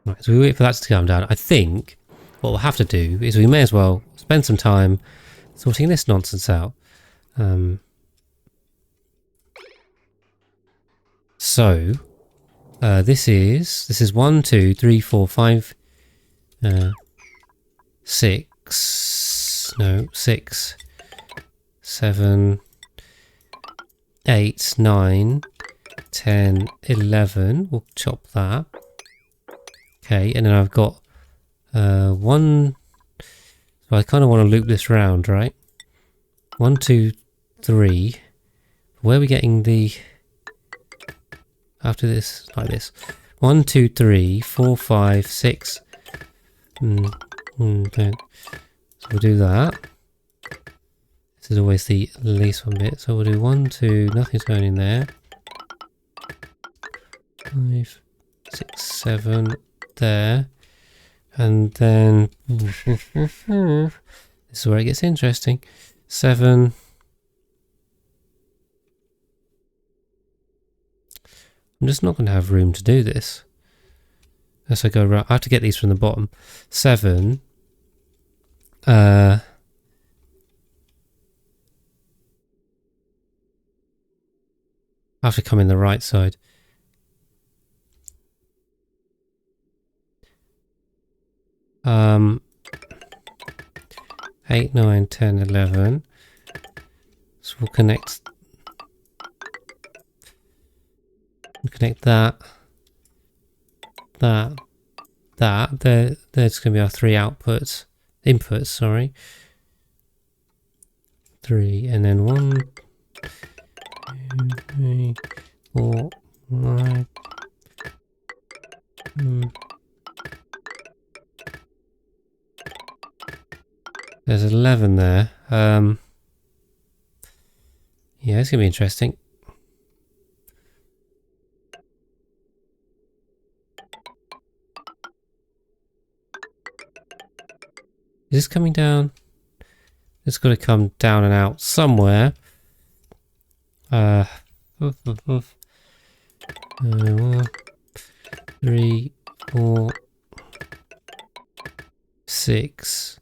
Right, so we wait for that to come down. I think what we'll have to do is we may as well spend some time sorting this nonsense out. So this is 1, 2, 3, 4, 5, 6. No, 6, 7, 8, 9, 10, 11. We'll chop that. Okay, and then I've got 1. So I kind of want to loop this round, right? 1, 2, 3. Where are we getting the... After this, like this. 1, 2, 3, 4, 5, 6. Okay. So we'll do that. This is always the least one bit. So we'll do 1, 2, nothing's going in there. 5, 6, 7, there. And then this is where it gets interesting. 7. I'm just not going to have room to do this. As I go around, I have to get these from the bottom. 7. I have to come in the right side. Um, 8, 9, 10, 11. So we'll connect that. There's going to be our 3 inputs, sorry. 3, and then 1, 2, 3, 4, 5. There's 11 there. Yeah, it's going to be interesting. Is this coming down? It's got to come down and out somewhere. 1, 3, 4, 6.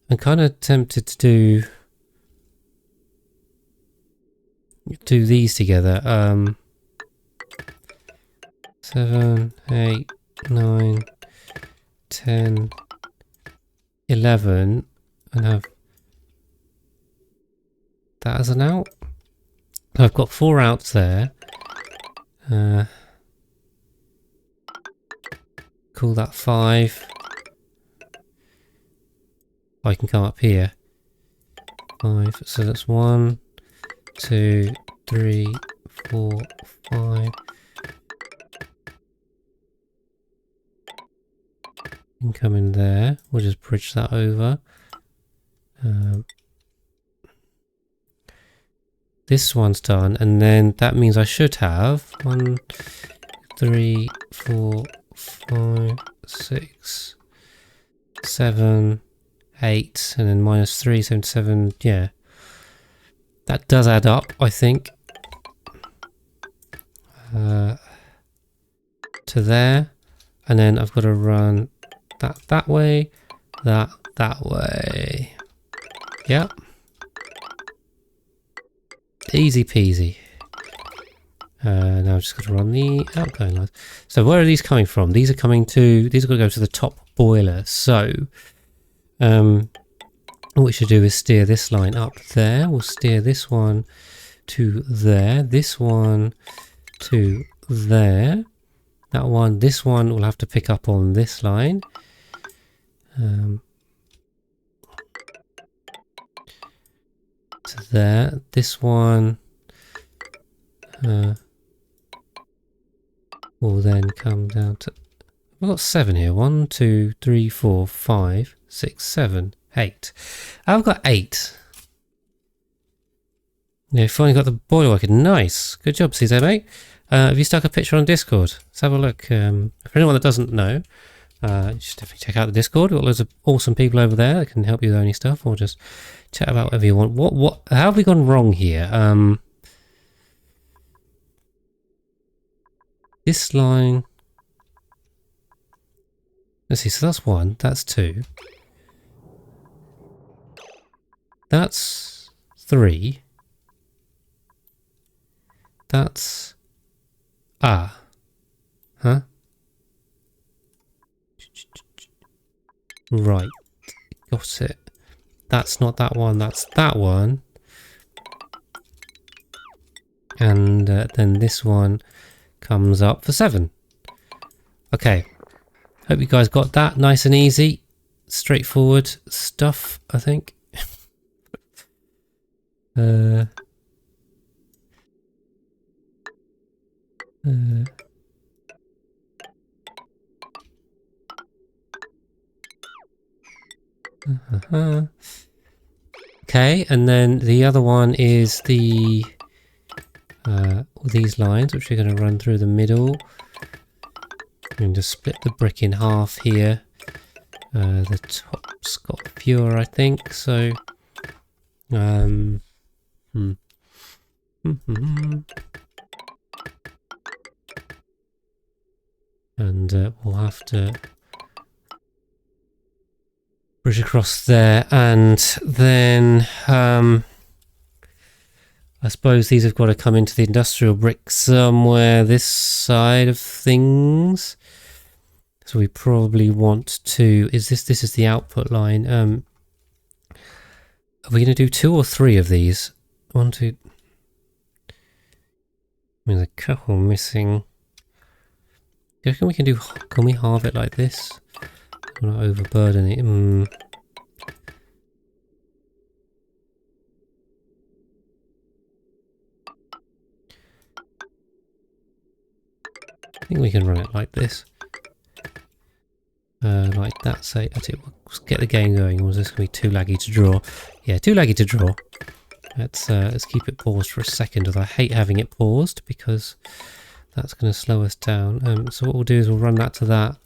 I'm kind of tempted to do these together. 7, 8, 9, 10, 11, and have that as an out. I've got 4 outs there. Call that 5. I can come up here. 5. So that's 1, 2, 3, 4, 5. You can come in there. We'll just bridge that over. This one's done, and then that means I should have 1, 3, 4, 5, 6, 7, 8, and then minus 3, 7, 7. Yeah, that does add up, I think. To there, and then I've got to run that way, that way. Yep. Easy peasy. Now I've just got to run the outgoing lines. So where are these coming from? These are going to go to the top boiler. So what we should do is steer this line up there. We'll steer this one to there. This one to there. That one, this one will have to pick up on this line. To there. This one will then come down to... We've got 7 here. 1, 2, 3, 4, 5, 6, 7, 8. I've got 8. Yeah, finally got the boiler working. Nice. Good job, CZ, mate. Have you stuck a picture on Discord? Let's have a look. For anyone that doesn't know, just definitely check out the Discord. We've got loads of awesome people over there that can help you with owning stuff, or just chat about whatever you want. How have we gone wrong here? This line Let's see, so that's 1, that's 2. That's 3. That's... Ah. Huh? Right. Got it. That's not that one, that's that one. And then this one comes up for 7. Okay. Hope you guys got that nice and easy. Straightforward stuff, I think. Okay, and then the other one is the these lines, which we're going to run through the middle. I'm going to split the brick in half here. The top's got fewer, I think, so... And we'll have to bridge across there, and then I suppose these have got to come into the industrial brick somewhere this side of things. So we probably want to... This is the output line. Are we going to do 2 or 3 of these? 1, 2... There's a couple missing. Do you reckon we can do... Can we halve it like this? I'm not overburden it. I think we can run it like this. Like that, say. Actually, let's get the game going, or is this going to be too laggy to draw? Yeah, too laggy to draw. Let's keep it paused for a second, as I hate having it paused, because that's going to slow us down. So what we'll do is we'll run that to that,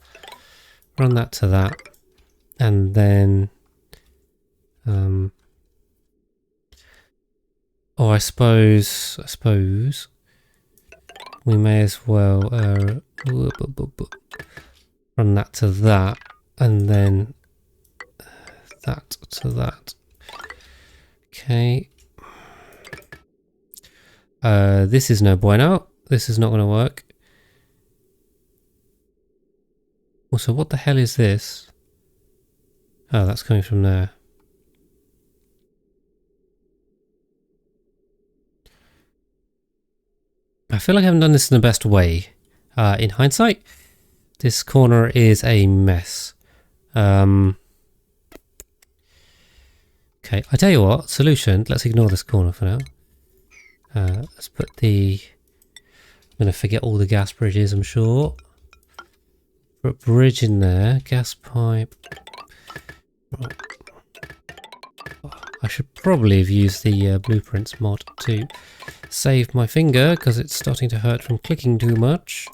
run that to that, and then... I suppose we may as well run that to that, and then that to that. Okay. This is no bueno. This is not going to work. Also, what the hell is this? Oh, that's coming from there. I feel like I haven't done this in the best way. In hindsight, this corner is a mess. Okay, I tell you what, solution, let's ignore this corner for now. Let's put the... I'm going to forget all the gas bridges, I'm sure. Put a bridge in there, gas pipe. Right. I should probably have used the blueprints mod to save my finger, because it's starting to hurt from clicking too much.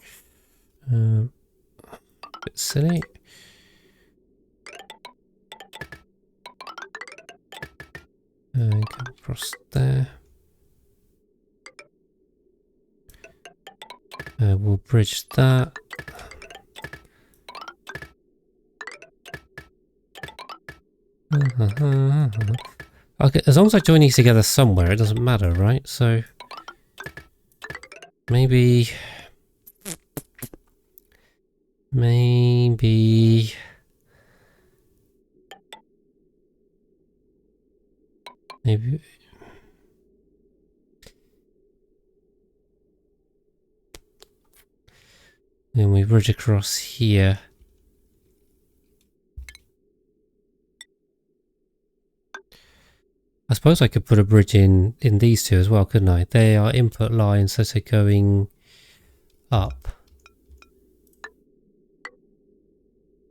Bit silly. Come across there. We'll bridge that. Okay, as long as I join these together somewhere, it doesn't matter, right? So maybe then we bridge across here. I suppose I could put a bridge in these two as well, couldn't I? They are input lines, so they're going up.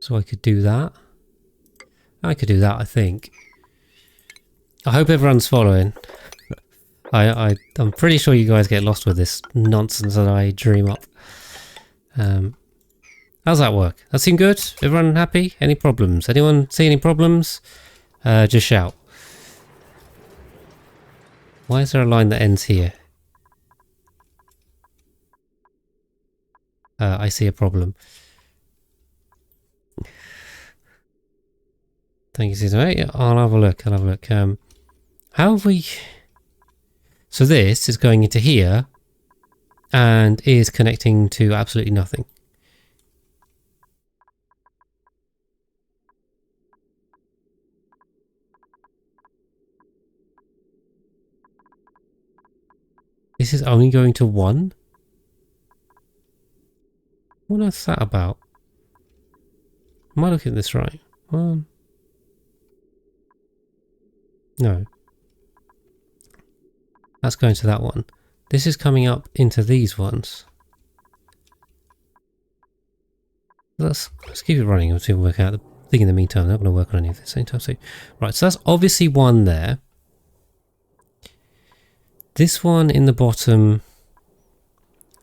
So I could do that. I could do that, I think. I hope everyone's following. I'm pretty sure you guys get lost with this nonsense that I dream up. How's that work? That seem good? Everyone happy? Any problems? Anyone see any problems? Just shout. Why is there a line that ends here? I see a problem. Thank you, Caesar. Yeah, I'll have a look. I'll have a look. How have we... So this is going into here and is connecting to absolutely nothing. This is only going to one? What is that about? Am I looking at this right? No. That's going to that one. This is coming up into these ones. Let's keep it running until we work out the thing in the meantime. I'm not going to work on any of this anytime soon. Right, so that's obviously one there. This one in the bottom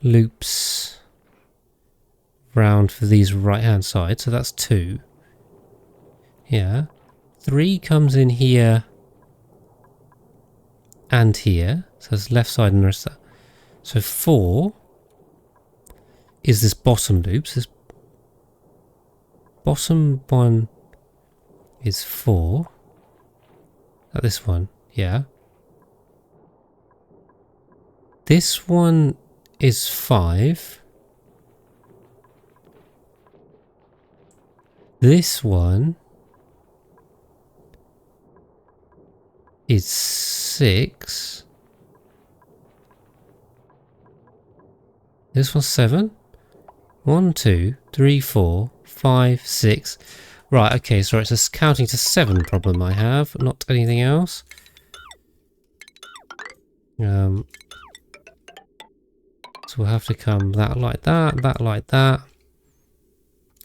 loops round for these right hand side, so that's 2. Yeah. 3 comes in here and here, so it's left side and the rest of that. So 4 is this bottom loop. So this bottom one is 4. This one, yeah. This one is 5. This one is 6. This one's 7. 1, 2, 3, 4, 5, 6. Right, okay, so it's a counting to 7 problem I have, not anything else. So we'll have to come that like that,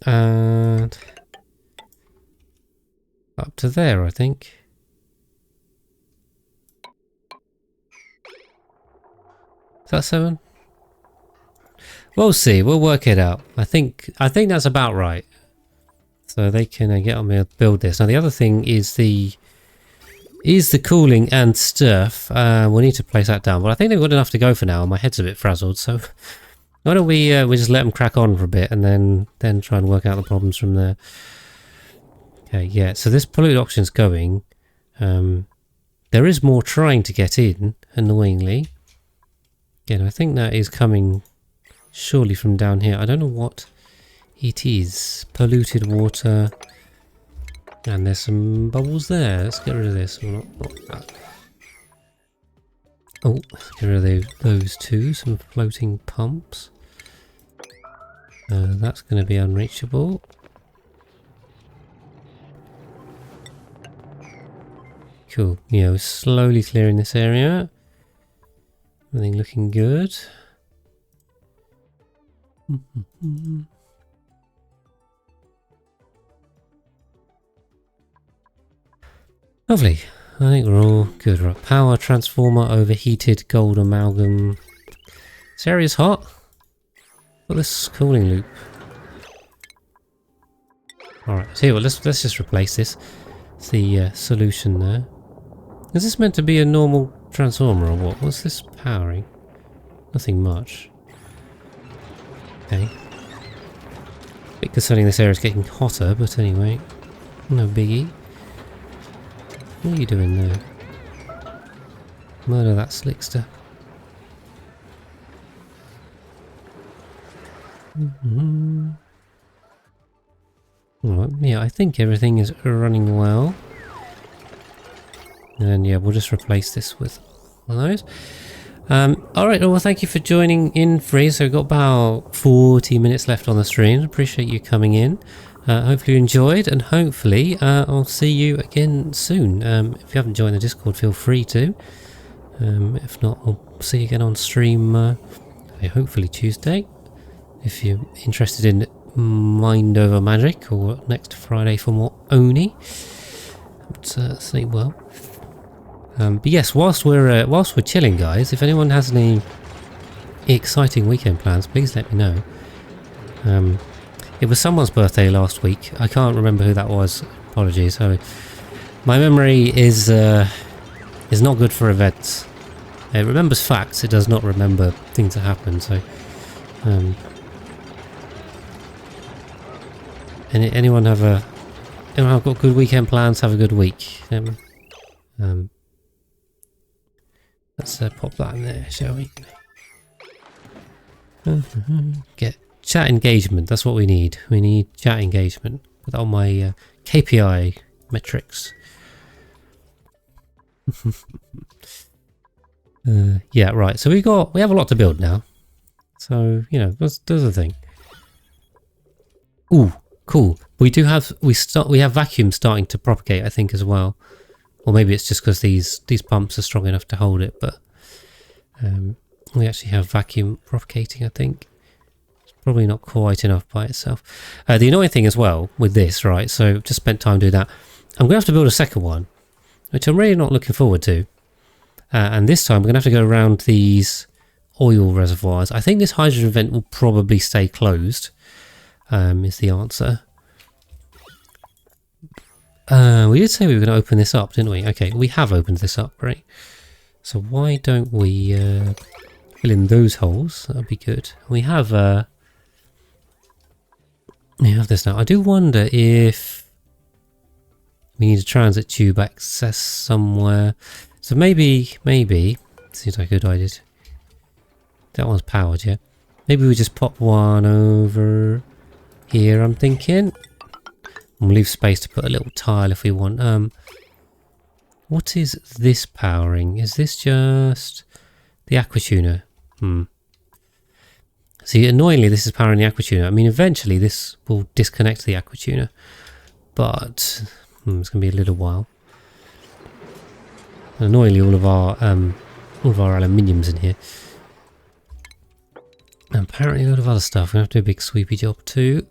and up to there, I think. Is that 7? We'll see. We'll work it out. I think that's about right. So they can get on me and build this. Now the other thing is the cooling and stuff. We'll need to place that down. But I think they've got enough to go for now. My head's a bit frazzled. So why don't we just let them crack on for a bit and then try and work out the problems from there. Okay, yeah. So this polluted oxygen's going. There is more trying to get in, annoyingly. Again, I think that is coming surely from down here. I don't know what it is. Polluted water. And there's some bubbles there. Let's get rid of this. Well, not that. Oh, let's get rid of those two. Some floating pumps. That's going to be unreachable. Cool. Yeah, we're slowly clearing this area. Everything looking good. Lovely. I think we're all good. Right. Power transformer overheated gold amalgam. This area's hot. Got this cooling loop. Alright, so let's just replace this. It's the solution there. Is this meant to be a normal transformer or what? What's this powering? Nothing much. Okay. Bit concerning this area is getting hotter, but anyway. No biggie. What are you doing there? Murder that slickster. Alright, yeah, I think everything is running well. And yeah, we'll just replace this with one of those. Alright, well thank you for joining in, Free. So we've got about 40 minutes left on the stream. Appreciate you coming in. Hopefully you enjoyed, and hopefully I'll see you again soon. If you haven't joined the Discord, feel free to. If not, we'll see you again on stream hopefully Tuesday. If you're interested in Mind Over Magic, or next Friday for more Oni. But sleep well. But yes, whilst we're chilling, guys, if anyone has any exciting weekend plans, please let me know. It was someone's birthday last week. I can't remember who that was. Apologies. So my memory is not good for events. It remembers facts. It does not remember things that happen. So, anyone have I've got good weekend plans. Have a good week. Let's pop that in there, shall we? Get chat engagement. That's what we need. We need chat engagement. Put that on my KPI metrics. Yeah, right. So we have a lot to build now. So you know, that's the thing. Ooh, cool. We have vacuum starting to propagate, I think, as well. Or maybe it's just because these pumps are strong enough to hold it, but we actually have vacuum propagating, I think. It's probably not quite enough by itself. The annoying thing as well with this, right, so just spent time doing that. I'm going to have to build a second one, which I'm really not looking forward to. And this time we're going to have to go around these oil reservoirs. I think this hydrogen vent will probably stay closed, is the answer. We did say we were going to open this up, didn't we? Okay, we have opened this up, right? So why don't we fill in those holes? That'd be good. We have this now. I do wonder if we need a transit tube access somewhere. So maybe seems like a good idea. That one's powered, yeah. Maybe we just pop one over here, I'm thinking. We'll leave space to put a little tile if we want. What is this powering? Is this just the aquatuner? See, annoyingly, this is powering the aquatuner. I mean, eventually this will disconnect the aquatuner, but it's going to be a little while. And annoyingly, all of our aluminium's in here. And apparently, a lot of other stuff. We're going to have to do a big sweepy job too.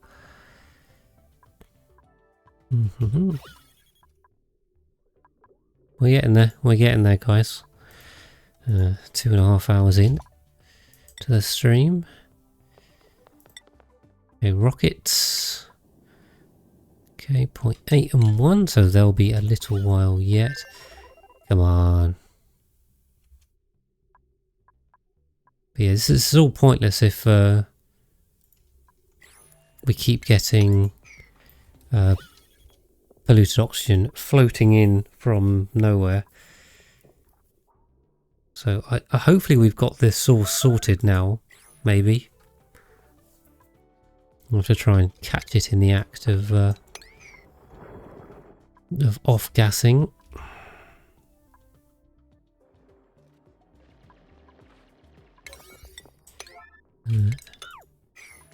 We're getting there, guys. 2.5 hours in to the stream. Okay, rockets. Okay, 0.8 and 1, so there'll be a little while yet. Come on. But yeah, this is all pointless if we keep getting polluted oxygen floating in from nowhere. So hopefully we've got this all sorted now, maybe. I'll have to try and catch it in the act of off-gassing.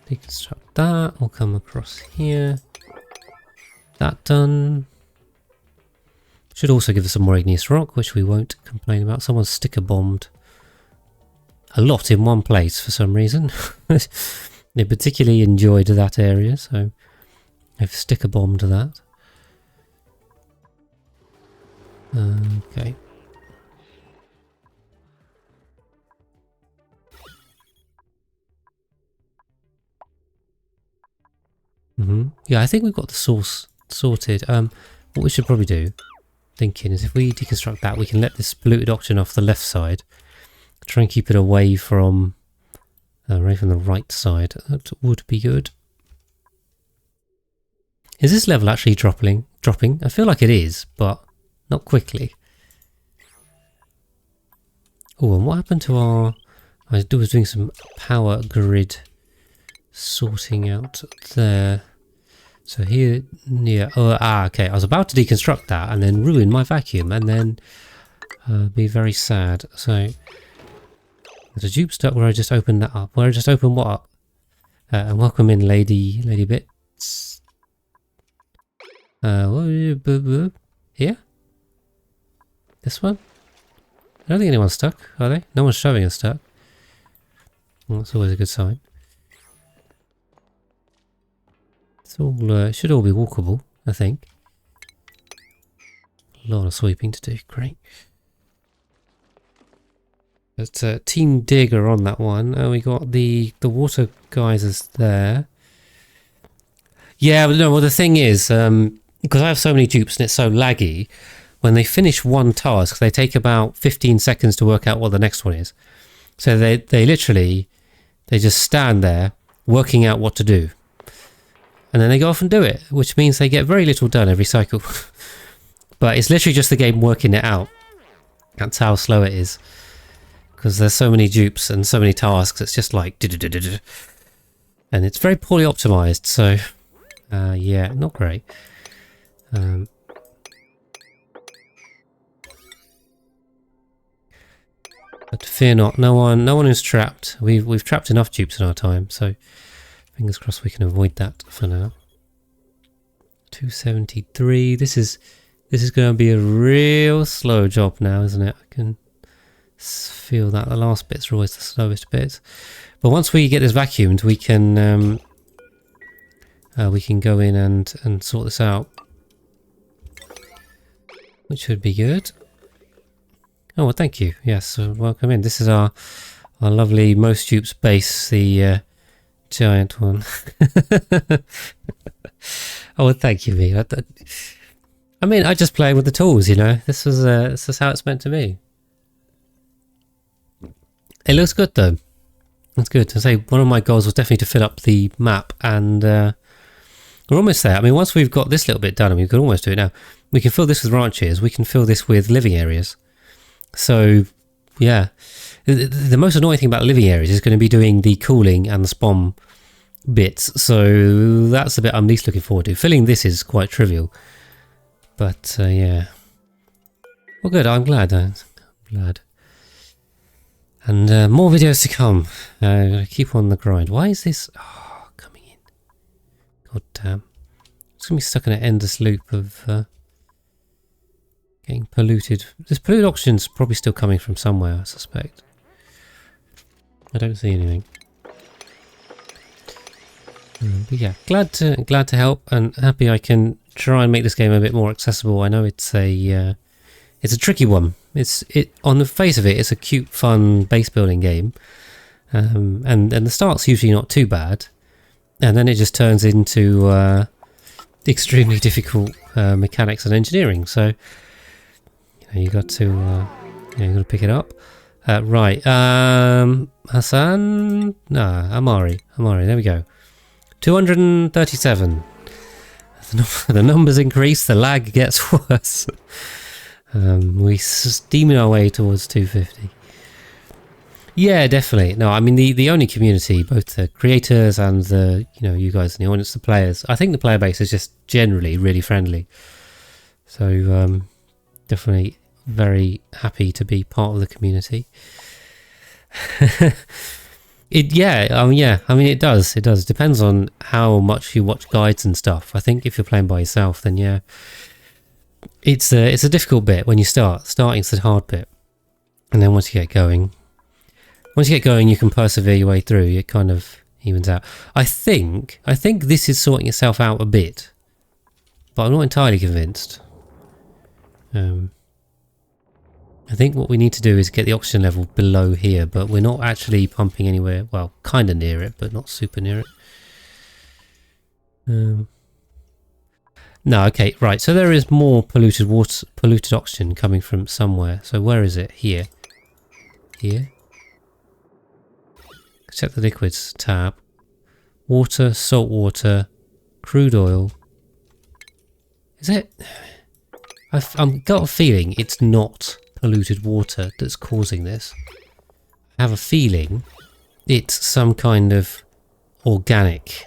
Deconstruct that, we'll come across here. That done. Should also give us some more igneous rock, which we won't complain about. Someone sticker bombed a lot in one place for some reason. They particularly enjoyed that area, so they've sticker bombed that. Okay. Yeah, I think we've got the source sorted. What we should probably do, thinking, is if we deconstruct that, we can let this polluted oxygen off the left side. Try and keep it away from the right side. That would be good. Is this level actually dropping? I feel like it is, but not quickly. Oh, and what happened to our... I was doing some power grid sorting out there. So here, yeah, okay, I was about to deconstruct that and then ruin my vacuum and then be very sad. So there's a dupe stuck where I just opened that up. Where I just opened what up? And welcome in, Lady Bits. Here? This one? I don't think anyone's stuck, are they? No one's showing us stuck. Well, that's always a good sign. It's all, it should all be walkable, I think. A lot of sweeping to do, great. But Team Digger on that one. We got the water geysers there. Yeah, but no, well the thing is, because I have so many dupes and it's so laggy, when they finish one task, they take about 15 seconds to work out what the next one is. So they literally, they just stand there working out what to do. and then they go off and do it, which means they get very little done every cycle. But it's literally just the game working it out. That's how slow it is. Because there's so many dupes and so many tasks, it's just like... And it's very poorly optimized, so... yeah, not great. But fear not, no one is trapped. We've trapped enough dupes in our time, so fingers crossed we can avoid that for now. 273. This is going to be a real slow job now, isn't it? I can feel that the last bits are always the slowest bits. But once we get this vacuumed, we can go in and sort this out, which should be good. Oh, well, thank you. Yes, welcome in. This is our lovely most dupes base, the giant one. Oh, well, thank you, me. I mean, I just play with the tools, you know. This is how it's meant to be. It looks good, though. That's good. I say one of my goals was definitely to fill up the map, and we're almost there. I mean, once we've got this little bit done, and we can almost do it now, we can fill this with ranches. We can fill this with living areas. So, yeah. The most annoying thing about living areas is going to be doing the cooling and the spawn bits. So that's the bit I'm least looking forward to. Filling this is quite trivial. But, yeah. Well, good. I'm glad. I'm glad. And more videos to come. Keep on the grind. Why is this... Oh, coming in. God damn. It's going to be stuck in an endless loop of getting polluted. This polluted oxygen's probably still coming from somewhere, I suspect. I don't see anything. But yeah, glad to help, and happy I can try and make this game a bit more accessible. I know it's a tricky one. On the face of it, it's a cute, fun base building game, and the start's usually not too bad, and then it just turns into extremely difficult mechanics and engineering. So you got to pick it up. Right, Hassan, Amari. There we go. 237. The numbers increase, the lag gets worse. We steaming our way towards 250. Yeah, definitely. No, I mean the only community, both the creators and the you guys in the audience, the players. I think the player base is just generally really friendly. So definitely very happy to be part of the community. It does. It depends on how much you watch guides and stuff. I think if you're playing by yourself, then yeah, it's a difficult bit when you start. Starting's the hard bit, and then once you get going, you can persevere your way through. It kind of evens out. I think this is sorting itself out a bit, but I'm not entirely convinced. I think what we need to do is get the oxygen level below here, but we're not actually pumping anywhere. Well, kind of near it, but not super near it. No, okay, right. So there is more polluted water, polluted oxygen coming from somewhere. So where is it? Here. Here. Check the liquids tab. Water, salt water, crude oil. Is it? I've got a feeling it's not polluted water that's causing this. I have a feeling it's some kind of organic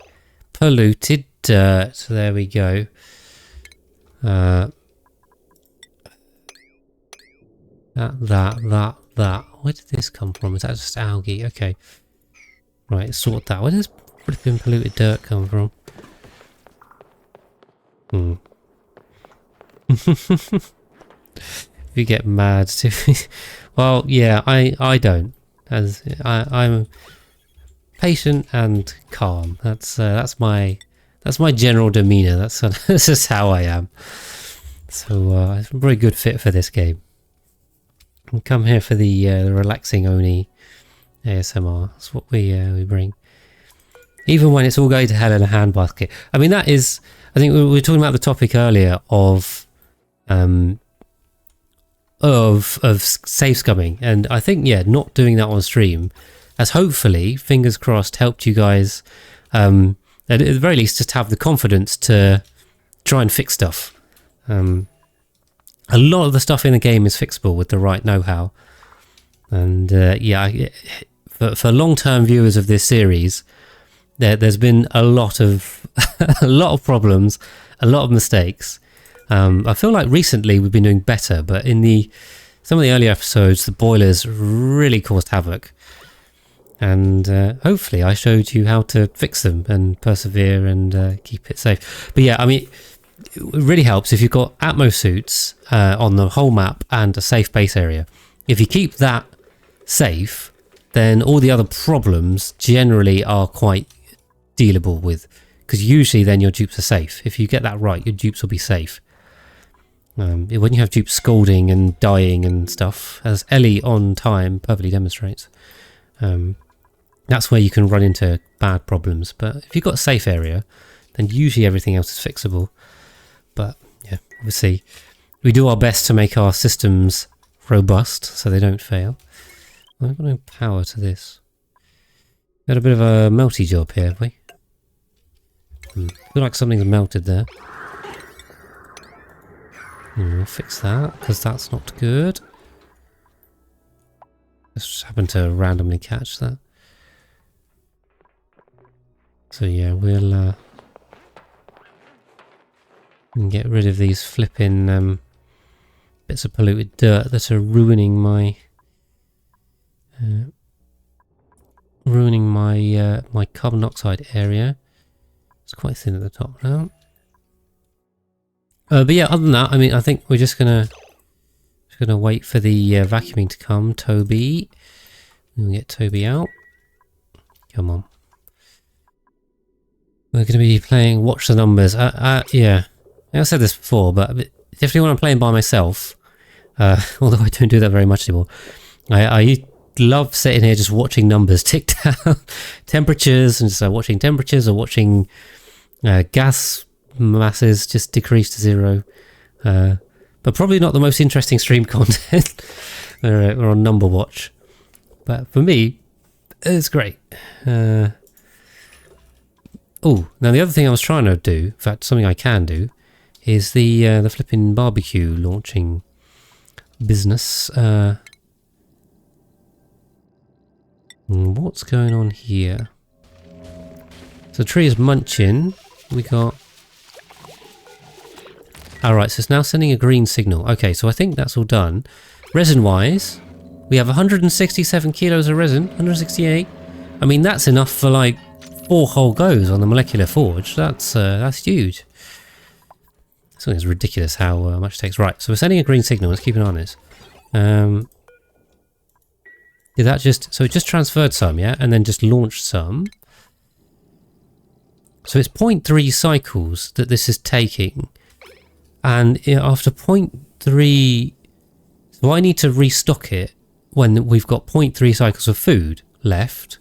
polluted dirt. There we go. That. Where did this come from? Is that just algae? Okay. Right, sort that. Where does flipping polluted dirt come from? You get mad too. Well, yeah, I don't. As I'm patient and calm. That's my general demeanor. That's just how I am. So it's a very good fit for this game. I'll come here for the relaxing Oni ASMR. That's what we bring. Even when it's all going to hell in a handbasket. I mean, that is. I think we were talking about the topic earlier of save scumming, and I think not doing that on stream has hopefully, fingers crossed, helped you guys at the very least, just have the confidence to try and fix stuff. A lot of the stuff in the game is fixable with the right know-how. And yeah, for long-term viewers of this series, there's been a lot of a lot of problems, a lot of mistakes. I feel like recently we've been doing better, but in some of the earlier episodes, the boilers really caused havoc. And hopefully I showed you how to fix them and persevere and keep it safe. But yeah, I mean, it really helps if you've got Atmo suits on the whole map and a safe base area. If you keep that safe, then all the other problems generally are quite dealable with, because usually then your dupes are safe. If you get that right, your dupes will be safe. When you have dupes scolding and dying and stuff, as Ellie on time perfectly demonstrates, that's where you can run into bad problems. But if you've got a safe area, then usually everything else is fixable. But yeah, obviously we do our best to make our systems robust so they don't fail. I've got no power to this. Got a bit of a melty job here, have we? Feel like something's melted there. We'll fix that, because that's not good. Just happened to randomly catch that. So yeah, we'll get rid of these flipping bits of polluted dirt that are ruining my my carbon dioxide area. It's quite thin at the top now. But yeah, other than that, I mean, I think we're just gonna wait for the vacuuming to come. Toby, we'll get Toby out. Come on. We're going to be playing Watch the Numbers. Yeah, I've said this before, but definitely when I'm playing by myself, although I don't do that very much anymore, I love sitting here just watching numbers tick down, temperatures, and just watching temperatures or watching gas masses just decrease to zero. But probably not the most interesting stream content. We're on number watch. But for me, it's great. Oh, now the other thing I was trying to do, in fact something I can do, is the flipping barbecue launching business. What's going on here? So the tree is munching. We got... Alright, so it's now sending a green signal. Okay, so I think that's all done. Resin-wise, we have 167 kilos of resin, 168. I mean, that's enough for like 4 whole goes on the molecular forge. That's huge. Something's ridiculous how much it takes. Right, so we're sending a green signal. Let's keep an eye on this. Did that just... So it just transferred some, yeah? And then just launched some. So it's 0.3 cycles that this is taking. And after 0.3... So I need to restock it when we've got 0.3 cycles of food left.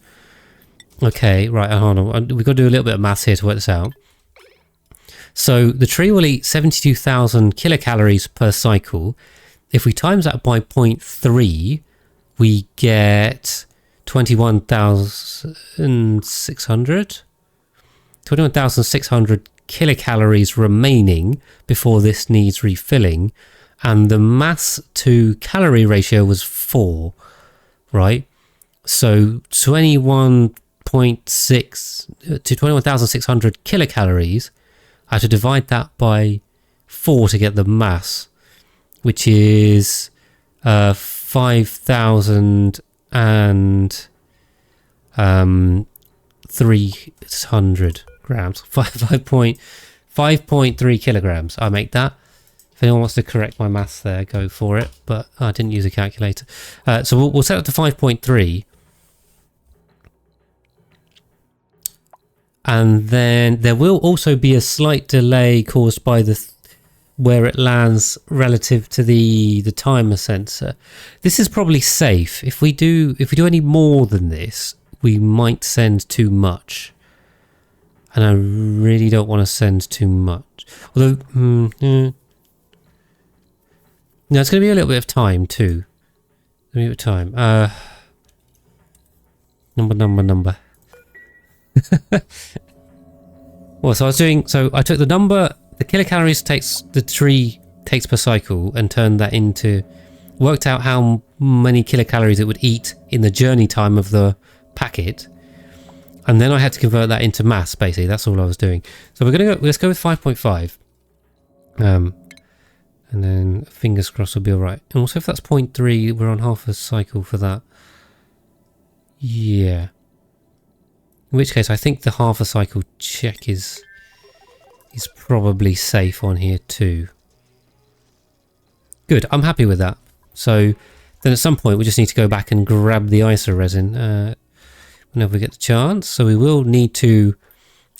Okay, right, hold on. We've got to do a little bit of maths here to work this out. So the tree will eat 72,000 kilocalories per cycle. If we times that by 0.3, we get 21,600 kilocalories remaining before this needs refilling. And the mass to calorie ratio was 4, right? So 21.6 to 21,600 kilocalories. I have to divide that by 4 to get the mass, which is 5,300 grams. 5.3 kilograms. I make that. If anyone wants to correct my maths there, go for it. But I didn't use a calculator. So we'll set it to 5.3. And then there will also be a slight delay caused by where it lands relative to the timer sensor. This is probably safe. If we do any more than this, we might send too much. And I really don't want to send too much. Although, no, it's going to be a little bit of time too. A little bit of time. Number. Well, so I was doing, so I took the number, the kilocalories the tree takes per cycle and turned that into, worked out how many kilocalories it would eat in the journey time of the packet. And then I had to convert that into mass, basically. That's all I was doing. So we're going to go, let's go with 5.5. And then fingers crossed we'll be all right. And also if that's 0.3, we're on half a cycle for that. Yeah. In which case I think the half a cycle check is probably safe on here too. Good, I'm happy with that. So then at some point we just need to go back and grab the ISO resin whenever we get the chance. So we will need to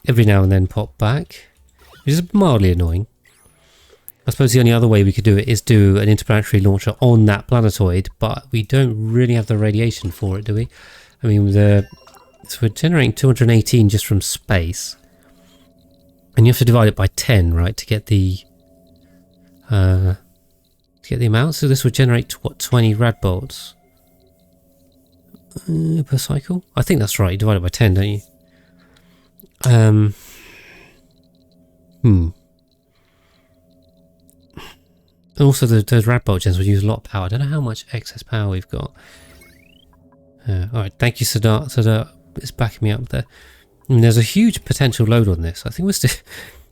every now and then pop back, which is mildly annoying. I suppose the only other way we could do it is do an interplanetary launcher on that planetoid, but we don't really have the radiation for it, do we? I mean, so we're generating 218 just from space. And you have to divide it by 10, right, to get the amount. So this would generate, what, 20 rad bolts per cycle? I think that's right. You divide it by 10, don't you? And also those rad bolt gens would use a lot of power. I don't know how much excess power we've got. Alright, thank you, Sadar. Sadar is backing me up there. And there's a huge potential load on this. I think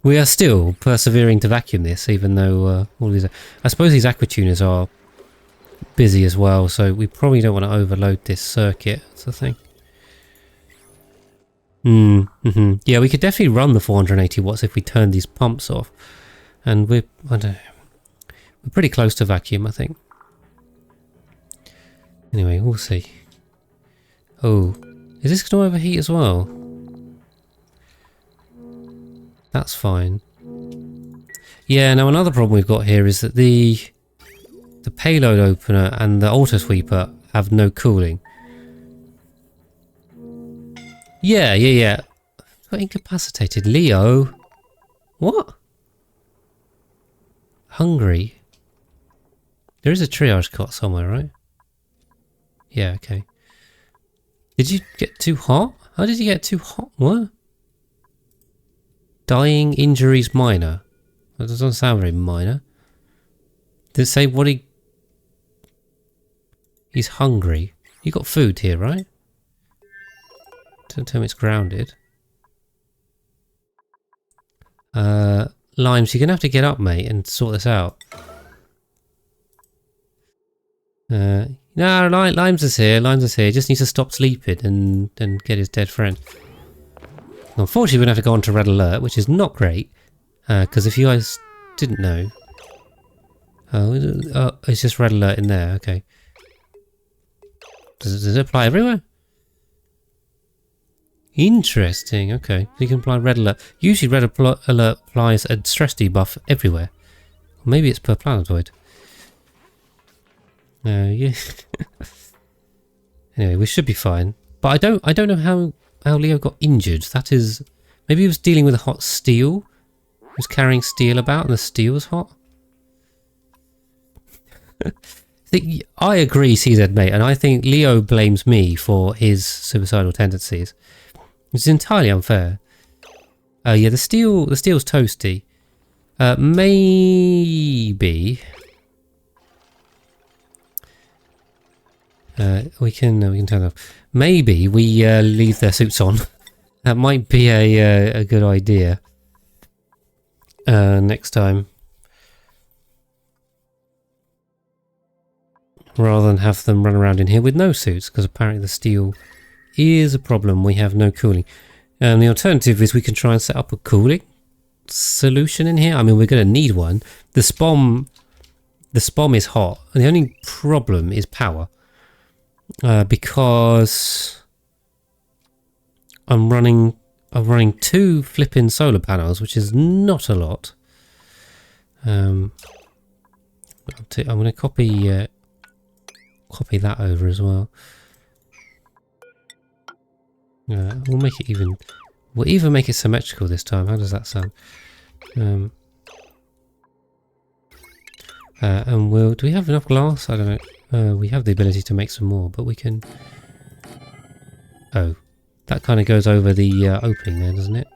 we are still persevering to vacuum this, even though all these. I suppose these aquatuners are busy as well, so we probably don't want to overload this circuit. That's the thing. Yeah, we could definitely run the 480 watts if we turn these pumps off, and I don't know. We're pretty close to vacuum, I think. Anyway, we'll see. Oh, is this going to overheat as well? That's fine. Yeah, now another problem we've got here is that the payload opener and the auto sweeper have no cooling. Yeah. Got incapacitated. Leo? What? Hungry? There is a triage cot somewhere, right? Yeah, okay. Did you get too hot? How did you get too hot? What? Dying, injuries, minor. That doesn't sound very minor. Did it say what he's hungry? You got food here, right? Don't tell me it's grounded. Limes, you're gonna have to get up, mate, and sort this out. No, Limes is here. Limes is here. Just needs to stop sleeping and get his dead friend. Unfortunately, we're going to have to go on to red alert, which is not great. Because if you guys didn't know... Oh, it's just red alert in there. Okay. Does it apply everywhere? Interesting. Okay. So you can apply red alert. Usually red alert applies a stress debuff everywhere. Or maybe it's per planetoid. Yeah. Anyway, we should be fine. But I don't know how Leo got injured. That is, maybe he was dealing with a hot steel. He was carrying steel about, and the steel was hot. I agree, CZ mate, and I think Leo blames me for his suicidal tendencies. It's entirely unfair. Yeah, the steel's toasty. Maybe. We can turn it off. Maybe we leave their suits on. That might be a good idea. Next time, rather than have them run around in here with no suits, because apparently the steel is a problem. We have no cooling. The alternative is we can try and set up a cooling solution in here. I mean, we're going to need one. The spom is hot, and the only problem is power. Because I'm running 2 flipping solar panels, which is not a lot. I'm going to copy that over as well. We'll make it even. We'll even make it symmetrical this time. How does that sound? And do we have enough glass? I don't know. We have the ability to make some more, but we can... Oh, that kind of goes over the opening there, doesn't it?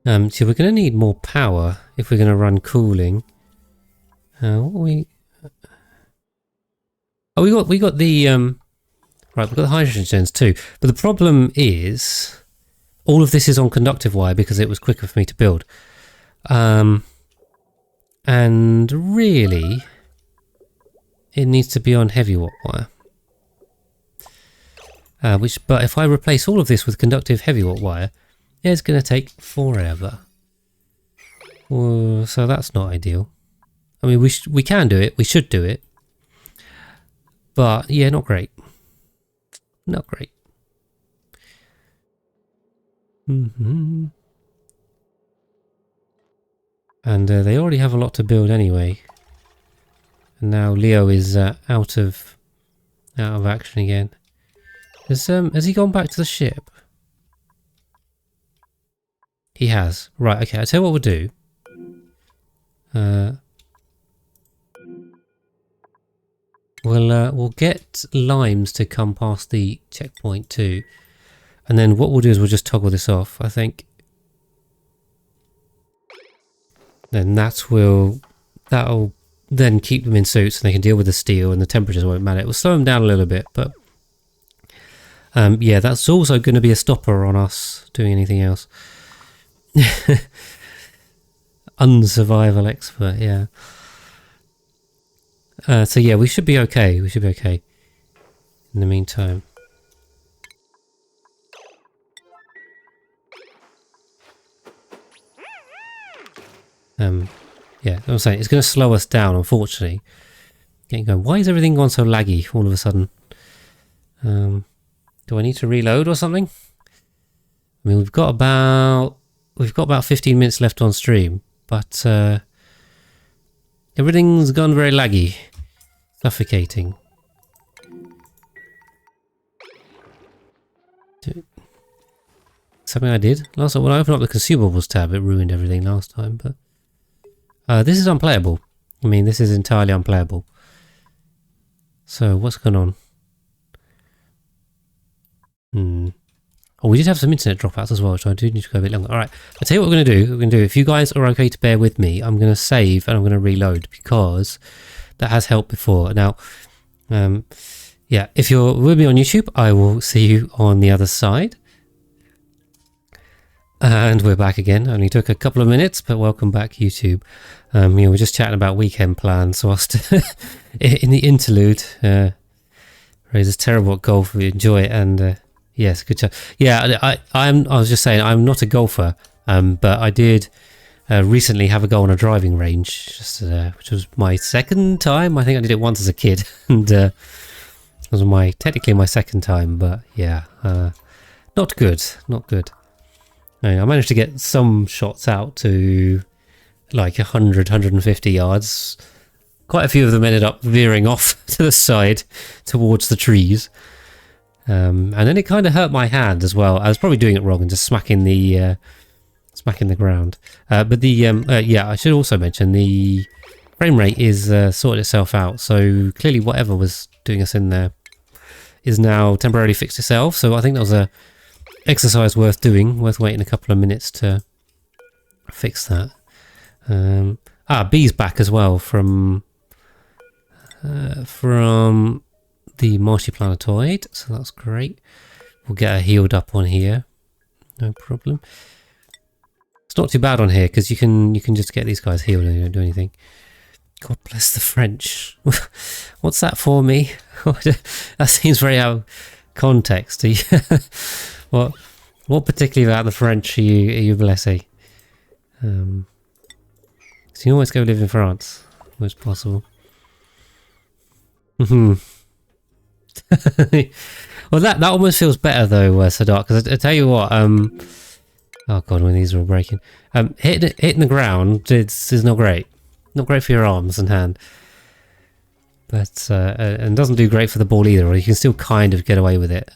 So we're going to need more power if we're going to run cooling. What are we? Oh, we got the right. We've got the hydrogen gens too. But the problem is, all of this is on conductive wire because it was quicker for me to build. And really, it needs to be on heavy watt wire. But if I replace all of this with conductive heavy watt wire, it's going to take forever. Well, so that's not ideal. I mean, we can do it. We should do it. But yeah, not great. Not great. And they already have a lot to build anyway. And now Leo is out of action again. Has he gone back to the ship? He has. Right, okay, I'll tell you what we'll do. We'll get Limes to come past the checkpoint too. And then what we'll do is we'll just toggle this off, I think. Then that'll then keep them in suits and they can deal with the steel and the temperatures won't matter. It will slow them down a little bit, but yeah, that's also going to be a stopper on us doing anything else. Unsurvival expert, yeah. So yeah, we should be okay. We should be okay in the meantime. Yeah, I'm saying it's going to slow us down, unfortunately. Getting going. Why is everything gone so laggy all of a sudden? Do I need to reload or something? I mean, we've got about 15 minutes left on stream, but everything's gone very laggy, suffocating. Something I did last time when I opened up the consumables tab, it ruined everything last time. But this is unplayable. I mean, this is entirely unplayable. So what's going on? Oh, we did have some internet dropouts as well, so I do need to go a bit longer. Alright, I'll tell you what we're going to do. If you guys are okay to bear with me, I'm going to save and I'm going to reload because that has helped before. Now, yeah, if you're with me on YouTube, I will see you on the other side. And we're back again. Only took a couple of minutes, but welcome back, YouTube. You know, we're just chatting about weekend plans whilst in the interlude. Ray's is terrible at golf. We enjoy it, and yes, good chat. Yeah, I was just saying I'm not a golfer, but I did recently have a go on a driving range, which was my second time. I think I did it once as a kid, and it was technically my second time. But yeah, not good, not good. I managed to get some shots out to like 100, 150 yards. Quite a few of them ended up veering off to the side towards the trees. And then it kind of hurt my hand as well. I was probably doing it wrong and just smacking the ground. But the yeah, I should also mention the frame rate is sorted itself out. So clearly whatever was doing us in there is now temporarily fixed itself. So I think that was a exercise worth doing, worth waiting a couple of minutes to fix that. B's back as well from the Marshy Planetoid, so that's great. We'll get her healed up on here, no problem. It's not too bad on here because you can just get these guys healed and you don't do anything. God bless the French. What's that for me? That seems very out of context. What particularly about the French are you blessing? So you always go live in France, most possible. Well, that almost feels better though, Sadat, because I tell you what, oh god, when these are all breaking, hitting the ground is not great. Not great for your arms and hand. But and doesn't do great for the ball either, or you can still kind of get away with it.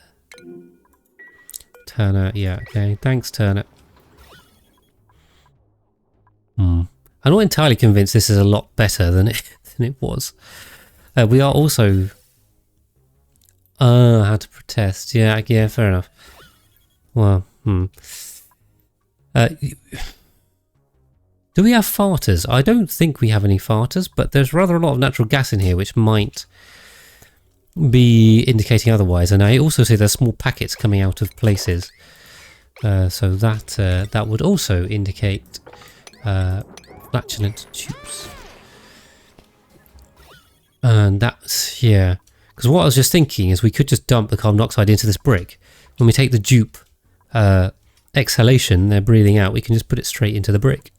Turner, yeah, okay. Thanks, Turner. I'm not entirely convinced this is a lot better than it was. We are also... how to protest. Yeah, fair enough. Well, Do we have farters? I don't think we have any farters, but there's rather a lot of natural gas in here, which might be indicating otherwise. And I also see there's small packets coming out of places. So that would also indicate flatulent tubes. And that's, yeah. Because what I was just thinking is we could just dump the carbon dioxide into this brick. When we take the dupe exhalation they're breathing out, we can just put it straight into the brick.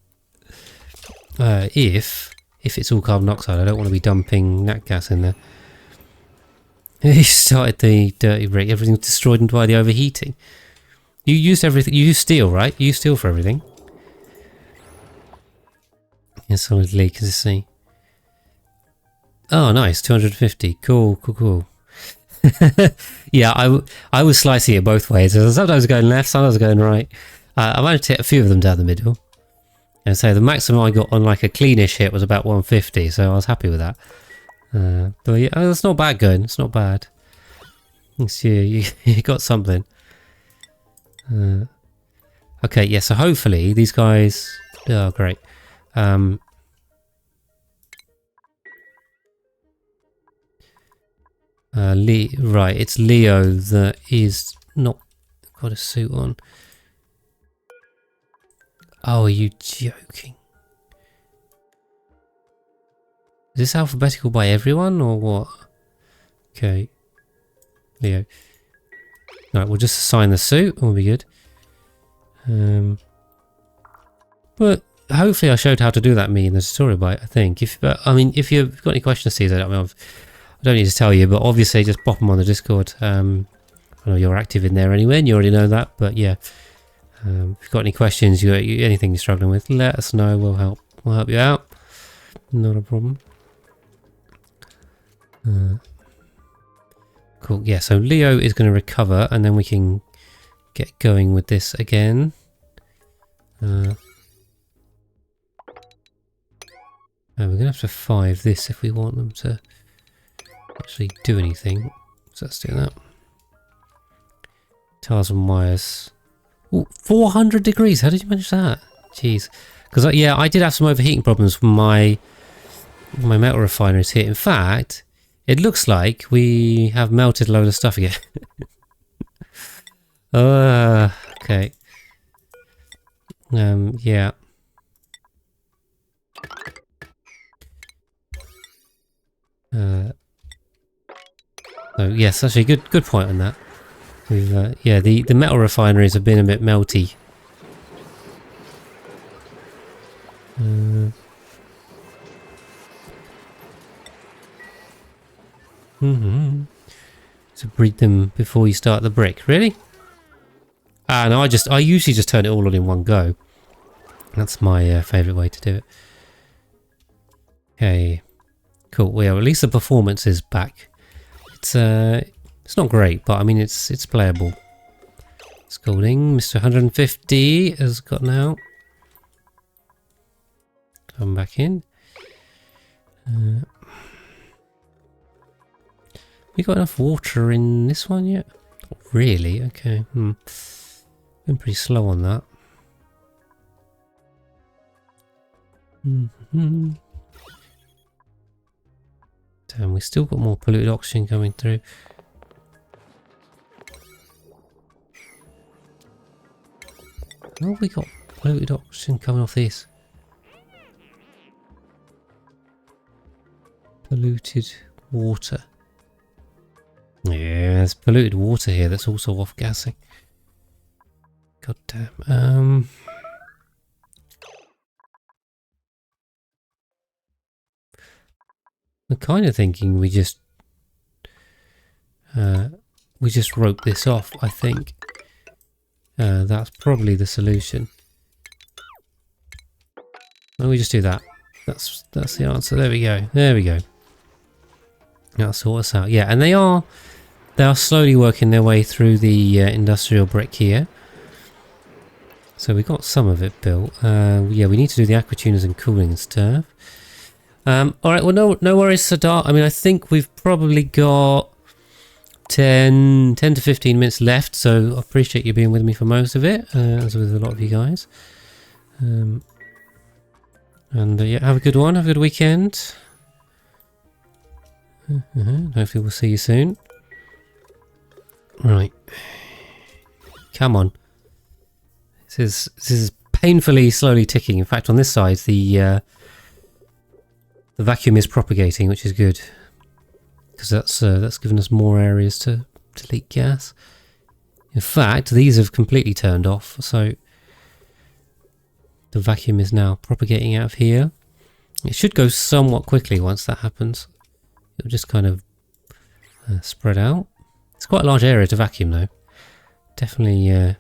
If it's all carbon dioxide, I don't want to be dumping nat gas in there. He started the dirty brick. Everything's destroyed by the overheating. You used everything. You use steel, right? You use steel for everything. Yeah, solid leak, as you see. Oh, nice. 250. Cool, cool, cool. Yeah, I was slicing it both ways. Sometimes going left, sometimes going right. I managed to hit a few of them down the middle. And so the maximum I got on like a cleanish hit was about 150, so I was happy with that. But yeah, it's not bad going. It's not bad. You got something. Okay, yeah, so hopefully these guys... Oh, great. Right, it's Leo that is not got a suit on. Oh, are you joking? Is this alphabetical by everyone or what? Okay. Leo. Right, we'll just assign the suit. We'll be good. But hopefully I showed how to do that me in the tutorial bite, I think. I mean, if you've got any questions, Caesar, I don't need to tell you, but obviously just pop them on the Discord. I know you're active in there anyway, and you already know that, but yeah. If you've got any questions, anything you're struggling with, let us know. We'll help. We'll help you out. Not a problem. Cool. Yeah. So Leo is going to recover, and then we can get going with this again. We're going to have to 5 this if we want them to actually do anything. So let's do that. Tires and wires. Ooh, 400 degrees. How did you manage that? Jeez. Because yeah, I did have some overheating problems from my metal refineries here. In fact, it looks like we have melted a load of stuff again. Okay. Yeah. So yes, actually, good point on that. We've yeah, the metal refineries have been a bit melty. So breed them before you start the brick. Really? Ah, no, I usually just turn it all on in one go. That's my favourite way to do it. Okay, cool. Well, at least the performance is back. It's not great, but I mean it's playable. Scolding, Mr. 150 has gotten out. Come back in. We got enough water in this one yet? Not really. Okay. Been pretty slow on that. Damn, we still got more polluted oxygen coming through. Oh, we got polluted oxygen coming off this. Polluted water. Yeah, there's polluted water here that's also off-gassing. God damn. I'm kind of thinking we just rope this off, I think. That's probably the solution. Why don't we just do that? That's the answer. There we go. There we go. That'll sort us out. Yeah, and they are slowly working their way through the industrial brick here. So we got some of it built. Yeah, we need to do the aqua tuners and cooling and stuff. Alright, well no worries, Sadar. I mean, I think we've probably got 10 to 15 minutes left, so I appreciate you being with me for most of it, as with a lot of you guys. And yeah, have a good one. Have a good weekend. Hopefully we'll see you soon. Right. Come on. This is painfully slowly ticking. In fact, on this side, the vacuum is propagating, which is good, because that's given us more areas to leak gas. In fact, these have completely turned off, so the vacuum is now propagating out of here. It should go somewhat quickly once that happens. It'll just kind of spread out. It's quite a large area to vacuum though. Definitely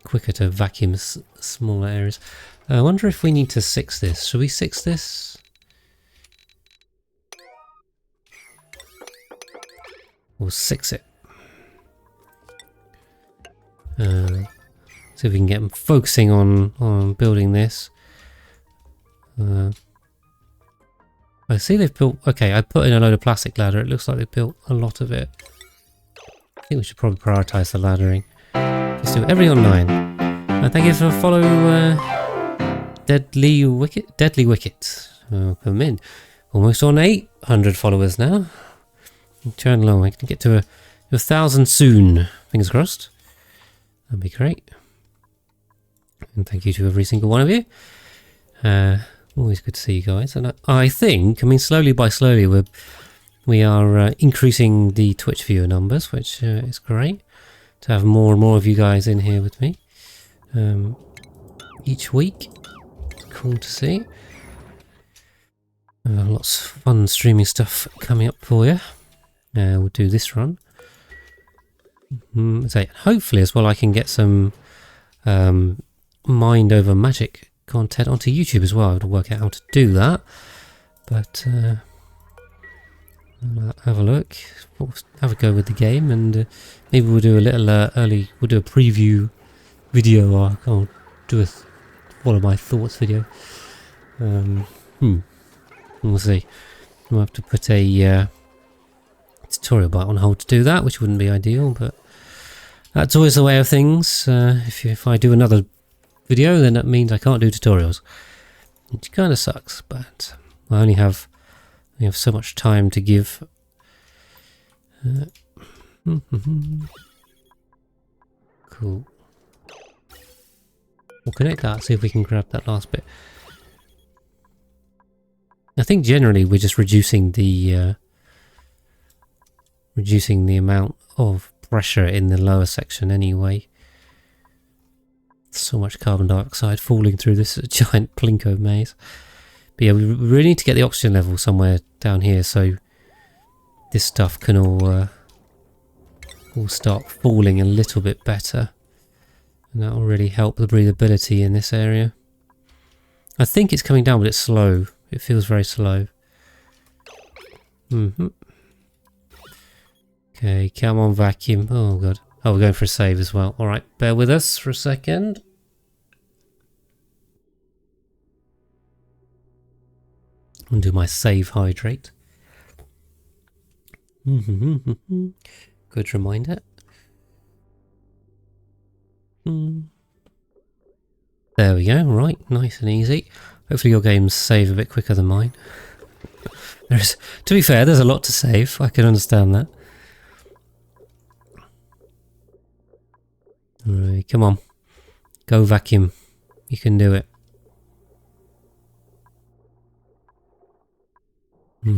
quicker to vacuum smaller areas. I wonder if we need to 6 this. Should we 6 this? We'll 6 it. See if we can get them focusing on building this. I see they've built... Okay, I put in a load of plastic ladder. It looks like they've built a lot of it. I think we should probably prioritise the laddering. Let's do everything on 9. Thank you for follow Deadly Wicket. Come in. Almost on 800 followers now. Turn along. I can get to 1,000 soon. Fingers crossed. That'd be great. And thank you to every single one of you. Always good to see you guys. And I think, I mean, slowly we are increasing the Twitch viewer numbers, which is great to have more and more of you guys in here with me each week. It's cool to see. Lots of fun streaming stuff coming up for you. We'll do this run. So hopefully as well I can get some mind over magic content onto YouTube as well. I have to work out how to do that, but have a look, have a go with the game, and maybe we'll do a little we'll do a preview video, or I'll do a what are my thoughts video. We'll see. We'll have to put a tutorial bite on hold to do that, which wouldn't be ideal, but that's always the way of things. If I do another video, then that means I can't do tutorials, which kind of sucks, but I only have so much time to give. Cool. We'll connect that, see if we can grab that last bit. I think generally we're just reducing the amount of pressure in the lower section anyway. So much carbon dioxide falling through this giant plinko maze. But yeah, we really need to get the oxygen level somewhere down here so this stuff can all start falling a little bit better. And that will really help the breathability in this area. I think it's coming down, but it's slow. It feels very slow. Okay, come on, vacuum. Oh god. Oh, we're going for a save as well. Alright, bear with us for a second. I'll do my save hydrate. Good reminder. There we go. Right, nice and easy. Hopefully your games save a bit quicker than mine. To be fair, there's a lot to save. I can understand that. Alright, come on. Go vacuum. You can do it.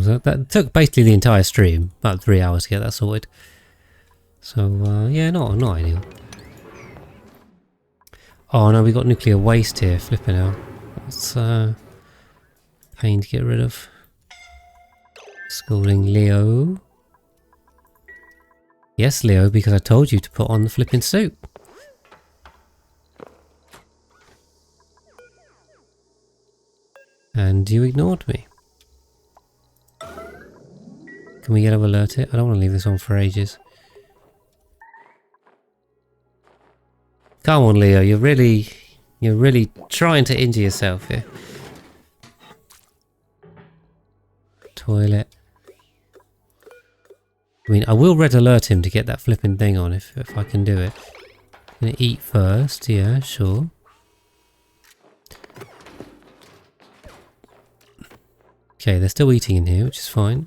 So that took basically the entire stream, about 3 hours to get that sorted. So yeah, not ideal. Oh no, we got nuclear waste here, flipping out. That's pain to get rid of. Scolding Leo. Yes, Leo, because I told you to put on the flipping suit. And you ignored me. Can we get over alert it? I don't want to leave this on for ages. Come on, Leo, you're really trying to injure yourself here. Toilet. I mean, I will red alert him to get that flipping thing on if I can do it. I'm gonna eat first, yeah, sure. Okay, they're still eating in here, which is fine.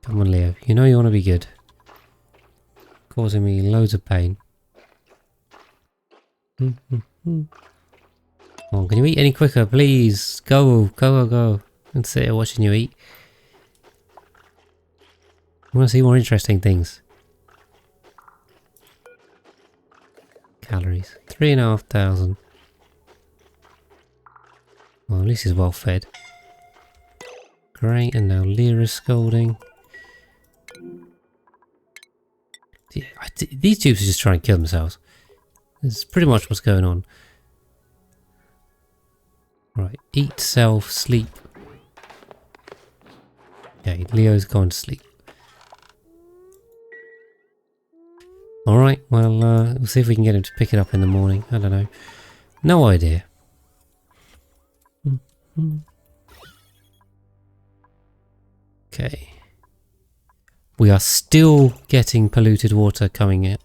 Come on, Leo. You know you want to be good. Causing me loads of pain. Come on, can you eat any quicker, please? Go, go, go, go. And sit here watching you eat. I want to see more interesting things. Calories. 3,500. Well, at least he's well fed. Great, and now Lyra's scolding. These Dupes are just trying to kill themselves. That's pretty much what's going on. Right, eat, self, sleep. Okay, Leo's going to sleep. Alright, well, we'll see if we can get him to pick it up in the morning. I don't know. No idea. Okay. We are still getting polluted water coming in.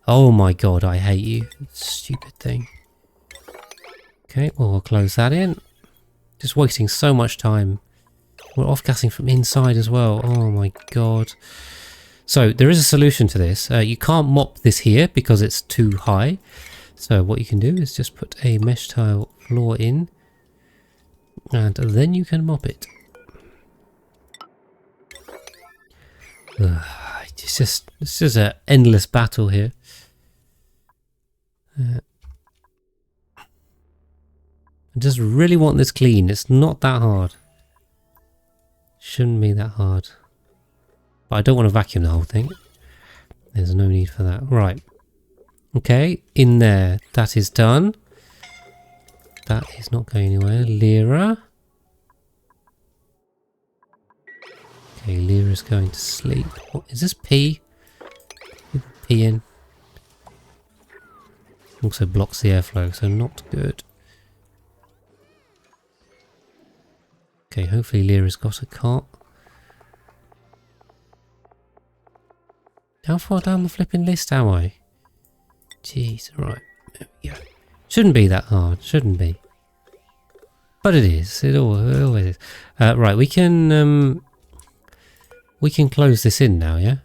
Oh my god, I hate you. Stupid thing. Okay, well, we'll close that in. Just wasting so much time. We're off-gassing from inside as well. Oh my god. So, there is a solution to this. You can't mop this here because it's too high. So, what you can do is just put a mesh tile floor in. And then you can mop it. It's just an endless battle here. I just really want this clean. It's not that hard. Shouldn't be that hard. But I don't want to vacuum the whole thing. There's no need for that. Right. Okay, in there. That is done. That is not going anywhere. Lyra. Okay, Lyra's going to sleep. What is this? Pee? Pee in. Also blocks the airflow, so not good. Okay, hopefully Lyra's got a cot. How far down the flipping list am I? Jeez, right. There we go. Shouldn't be that hard, shouldn't be. But it is. It always is. Right, we can close this in now, yeah?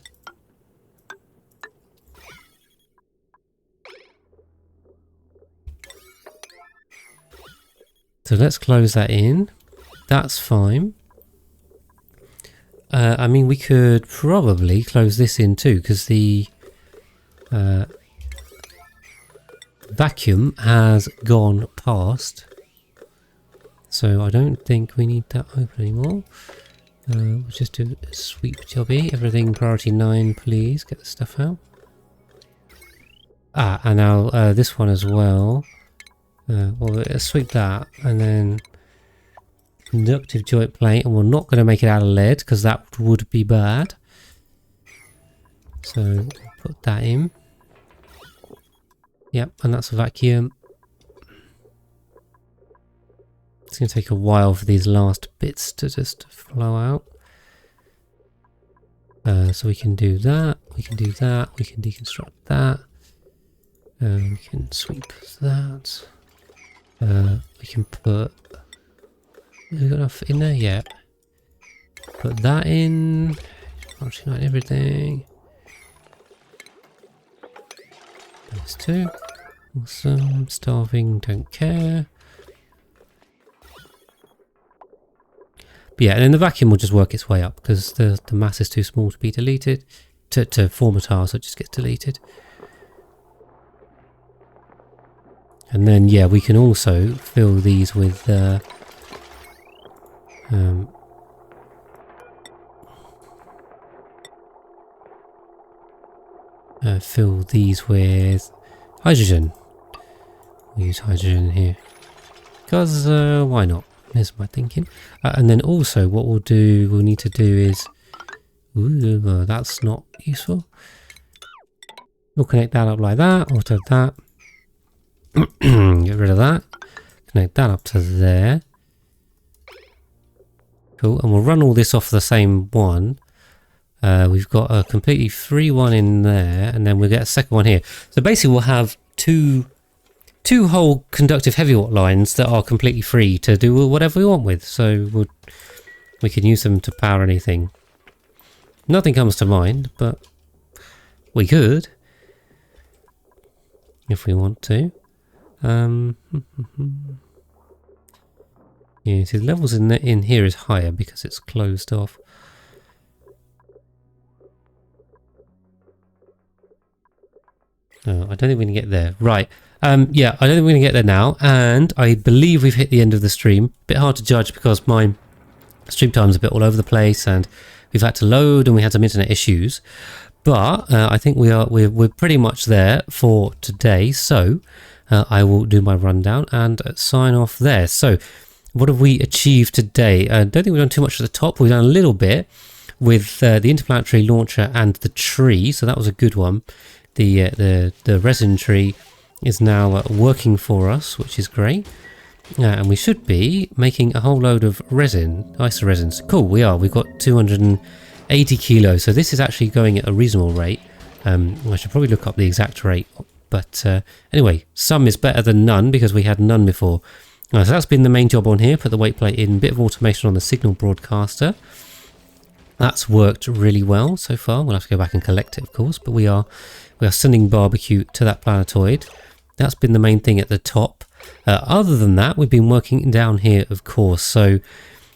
So let's close that in. That's fine. I mean, we could probably close this in too, because the vacuum has gone past. So I don't think we need that open anymore. We'll just do a sweep jobby. Everything priority 9, please. Get the stuff out. Ah, and now this one as well. Well, let's sweep that, and then conductive joint plate, and we're not going to make it out of lead because that would be bad. So we'll put that in. Yep, and that's a vacuum. It's going to take a while for these last bits to just flow out. So we can do that, we can do that, we can deconstruct that. We can sweep that. We can put... Have we got enough in there? Yeah. Put that in. Marching on everything. Those two. Awesome. Starving, don't care. But yeah, and then the vacuum will just work its way up because the mass is too small to be deleted. To form a tile, so it just gets deleted. And then, yeah, we can also fill these with... fill these with hydrogen. We'll use hydrogen here. Because, why not? Here's my thinking. And then also what we'll need to do is... Ooh, that's not useful. We'll connect that up like that, or to that. Get rid of that. Connect that up to there. Cool, and we'll run all this off the same one. We've got a completely free one in there, and then we'll get a second one here. So basically we'll have two 2 whole conductive heavy watt lines that are completely free to do whatever we want with. So we can use them to power anything. Nothing comes to mind, but we could if we want to. Yeah, see the levels in here is higher because it's closed off. No, I don't think we can get there. Right. Yeah, I don't think we're going to get there now. And I believe we've hit the end of the stream. Bit hard to judge because my stream time's a bit all over the place and we've had to load and we had some internet issues. But I think we're pretty much there for today. So I will do my rundown and sign off there. So what have we achieved today? I don't think we've done too much at the top. We've done a little bit with the interplanetary launcher and the tree. So that was a good one. The resin tree is now working for us, which is great. And we should be making a whole load of resin, isoresins. Cool, we are. We've got 280 kilos. So this is actually going at a reasonable rate. I should probably look up the exact rate. But anyway, some is better than none because we had none before. So that's been the main job on here. Put the weight plate in, bit of automation on the signal broadcaster. That's worked really well so far. We'll have to go back and collect it, of course. But we are sending barbecue to that planetoid. That's been the main thing at the top. Other than that, we've been working down here, of course. So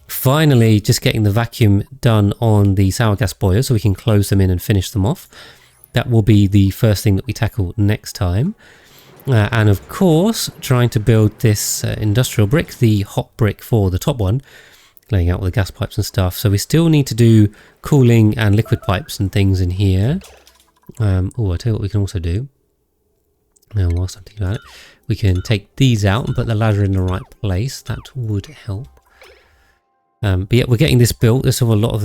finally, just getting the vacuum done on the sour gas boilers so we can close them in and finish them off. That will be the first thing that we tackle next time. And of course, trying to build this industrial brick, the hot brick for the top one, laying out all the gas pipes and stuff. So we still need to do cooling and liquid pipes and things in here. Oh, I'll tell you what we can also do. Now, whilst I'm thinking about it, we can take these out and put the ladder in the right place. That would help. But yeah, we're getting this built. There's still a lot of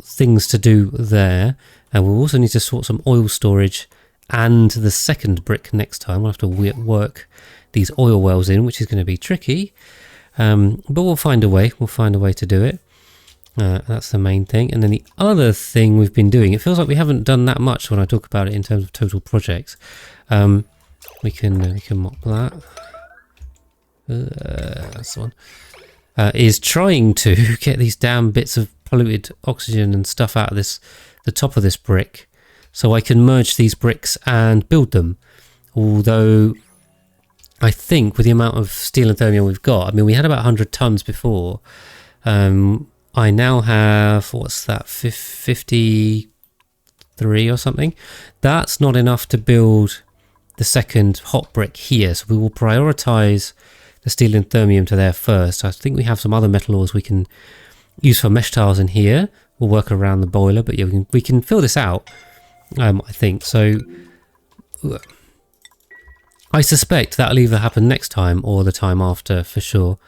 things to do there. And we'll also need to sort some oil storage and the second brick next time. We'll have to work these oil wells in, which is going to be tricky. But we'll find a way. We'll find a way to do it. That's the main thing. And then the other thing we've been doing, it feels like we haven't done that much when I talk about it in terms of total projects. We can mop that. That's the one. Is trying to get these damn bits of polluted oxygen and stuff out of the top of this brick, so I can merge these bricks and build them. Although I think with the amount of steel and thermium we've got, I mean, we had about 100 tons before. I now have, what's that, 53 or something? That's not enough to build the second hot brick here, so we will prioritize the steel and thermium to there first. I think we have some other metal ores we can use for mesh tiles in here. We'll work around the boiler, but yeah, we can fill this out, I think. So I suspect that'll either happen next time or the time after for sure.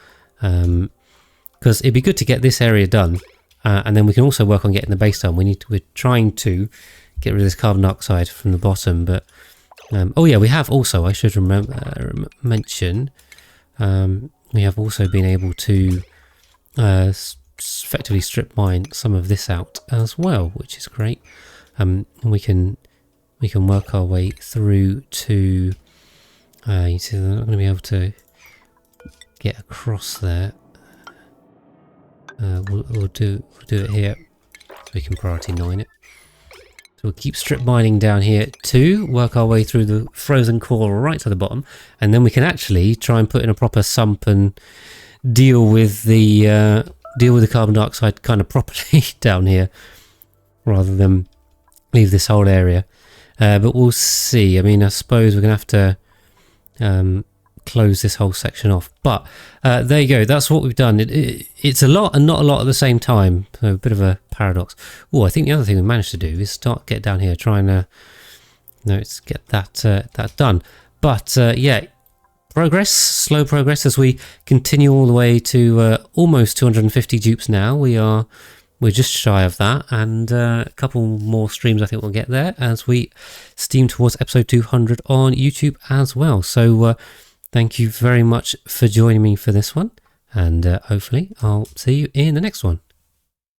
Because it'd be good to get this area done, and then we can also work on getting the base done. We're trying to get rid of this carbon dioxide from the bottom, but oh yeah, we have also, I should mention, we have also been able to effectively strip mine some of this out as well, which is great. And we can work our way through to. You see, they're not going to be able to get across there. We'll do it here, so we can priority 9 it. So we'll keep strip mining down here too, work our way through the frozen core right to the bottom, and then we can actually try and put in a proper sump and deal with the carbon dioxide kind of properly down here, rather than leave this whole area. But we'll see. I mean, I suppose we're gonna have to close this whole section off, but there you go. That's what we've done. It's a lot and not a lot at the same time, so a bit of a paradox. Oh, I think the other thing we managed to do is get down here, try and get that done. But yeah, slow progress as we continue all the way to almost 250 dupes now. We're just shy of that, and a couple more streams I think we'll get there as we steam towards episode 200 on YouTube as well. So thank you very much for joining me for this one, and hopefully I'll see you in the next one.